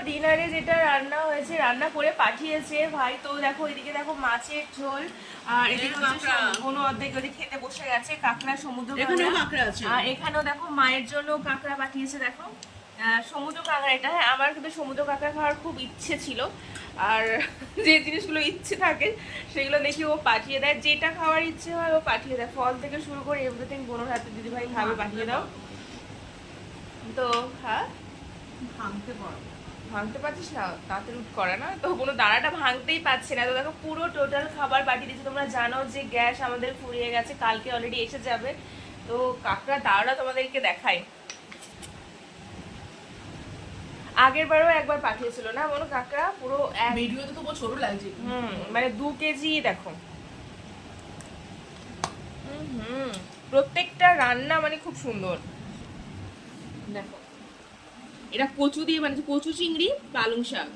ডিনারে যেটা রান্না হয়েছে, রান্না করে পাঠিয়েছে ভাই। তো দেখো এদিকে দেখো মাছের ঝোল, আর এদিকে হচ্ছে কোনো অর্ধেক ওদিকে খেতে বসে গেছে কাঁকড়া, সমুদ্র কাঁকড়া আছে। আর এখানেও দেখো মায়ের জন্য কাঁকড়া পাঠিয়েছে। দেখো সমুদ্র কাঁকড়া এটা। হ্যাঁ, আমার কিন্তু সমুদ্র কাঁকড়া খাওয়ার খুব ইচ্ছে ছিল, আর যে জিনিসগুলো ইচ্ছে থাকে সেগুলো দেখি ও পাঠিয়ে দেয়, যেটা খাওয়ার ইচ্ছে হয় ও পাঠিয়ে দেয়। ফল থেকে শুরু করে এভরিথিং বোনের হাতে দিদি ভাই খাবে, পাঠিয়ে দাও। তো হ্যাঁ, ভাঙতে পারছিস না, তাড়াতাড়ি করে না তো, কোনো দাঁড়াটা ভাঙতেই পারছে না। তো দেখো পুরো টোটাল খাবার পাঠিয়ে দিচ্ছে। তোমরা জানো যে গ্যাস আমাদের ফুরিয়ে গেছে, কালকে অলরেডি এসে যাবে। তো কাঁকড়া দাঁড়াটা তোমাদেরকে দেখাই। আগের বারও একবার পাঠিয়েছিল না মনে, কাঁকড়া পুরো ভিডিওতে তো ছোট লাগছে। মানে 2 কেজি দেখো। প্রত্যেকটা রান্না মানে খুব সুন্দর। দেখো এটা কচু দিয়ে, মানে কচু চিংড়ি পালং শাক।